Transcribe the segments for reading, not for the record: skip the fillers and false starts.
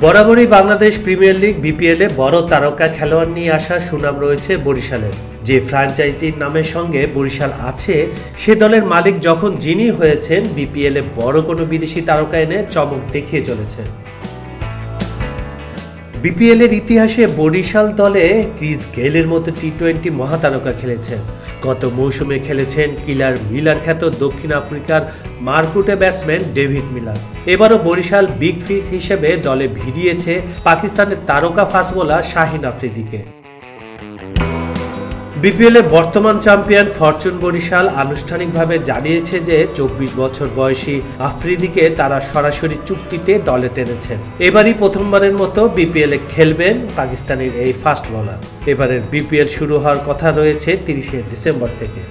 বরাবরই Bangladesh premier league বিপিএলে বড় তারকা খেলোয়াড় নিয়ে আসার সুনাম রয়েছে বরিশালের। যে ফ্র্যাঞ্চাইজির নামের সঙ্গে বরিশাল আছে, সে দলের মালিক যখন যিনি হয়েছেন, বিপিএলে বড় কোনো বিদেশি তারকা এনে চমক দেখিয়ে চলেছেন। বিপিএলের ইতিহাসে বরিশাল দলে ক্রিস গেইলের মতো টি-20 মহাতারকা খেলেছেন। গত মৌসুমে খেলেছেন কিলার মিলার খ্যাত দক্ষিণ আফ্রিকার মারকুটে ব্যাটসম্যান ডেভিড মিলার। এবারও বরিশাল বিগ ফিশ হিসেবে দলে ভিড়িয়েছে পাকিস্তানের তারকা ফাস্ট বোলার শাহিন আফ্রিদিকে। বিপিএলের বর্তমান চ্যাম্পিয়ন ফরচুন বরিশাল আনুষ্ঠানিকভাবে জানিয়েছে যে 24 বছর বয়সী আফ্রিদিকে তারা সরাসরি চুক্তিতে দলে টেনেছেন। এবারই প্রথমবারের মতো বিপিএলে খেলবেন পাকিস্তানের এই ফাস্ট বোলার। এবারের বিপিএল শুরু হওয়ার কথা রয়েছে 30শে ডিসেম্বর থেকে।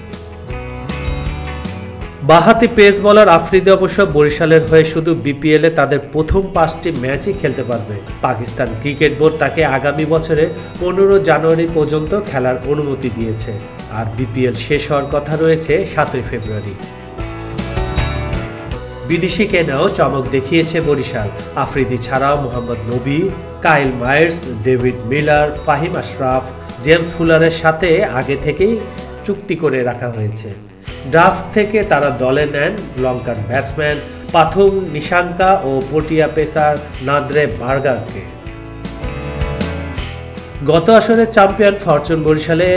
বাঁহাতি পেস বোলার আফ্রিদি অবশ্য বরিশালের হয়ে শুধু বিপিএলে তাদের প্রথম 5টি ম্যাচই খেলতে পারবে। পাকিস্তান ক্রিকেট বোর্ড তাকে আগামী বছরে 15 জানুয়ারি পর্যন্ত খেলার অনুমতি দিয়েছে, আর বিপিএল শেষ হওয়ার কথা রয়েছে 7 ফেব্রুয়ারি। বিদেশি কেনাও চমক দেখিয়েছে বরিশাল। আফ্রিদি ছাড়াও Mohammad Nabi, Kyle Mayers, David Miller, Fahim Ashraf, James ফুলারের সাথে আগে থেকেই চুক্তি করে রাখা হয়েছে। ড্রাফট থেকে তারা দলে নেন লঙ্কান ব্যাটসম্যান পাথুম নিশাঙ্কা ও পটিয়া পেসার নাদ্রে ভার্গাকে। গত আসরের চ্যাম্পিয়ন ফরচুন বরিশালে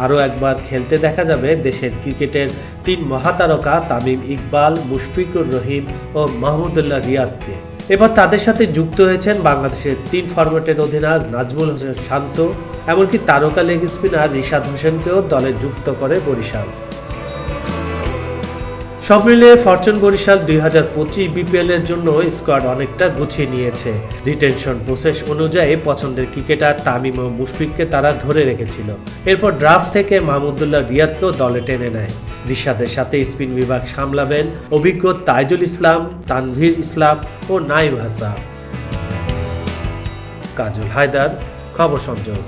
আরও একবার খেলতে দেখা যাবে দেশের ক্রিকেটের 3 মহাতারকা তামিম ইকবাল, মুশফিকুর রহিম ও মাহমুদুল্লাহ রিয়াদকে। এবার তাদের সাথে যুক্ত হয়েছেন বাংলাদেশের 3 ফরম্যাটের অধিনায়ক নাজমুল হোসেন শান্ত, এমনকি তারকা লেগ স্পিনার রিশাদ হোসেনকেও দলে যুক্ত করে বরিশাল। সব মিলিয়ে ফরচুন বরিশাল 2025 বিপিএল এর জন্য স্কোয়াড অনেকটা গুছিয়ে নিয়েছে। রিটেনশন প্রসেস অনুযায়ী পছন্দের ক্রিকেটার তামিম ও মুশফিককে তারা ধরে রেখেছিল। এরপর ড্রাফট থেকে মাহমুদুল্লাহ রিয়াদকেও দলে টেনে নেয়। রিশাদের সাথে স্পিন বিভাগ সামলাবেন অভিজ্ঞ তাইজুল ইসলাম, তানভীর ইসলাম ও নাইম হাসান। কাজল হায়দার, খবর সংযোগ।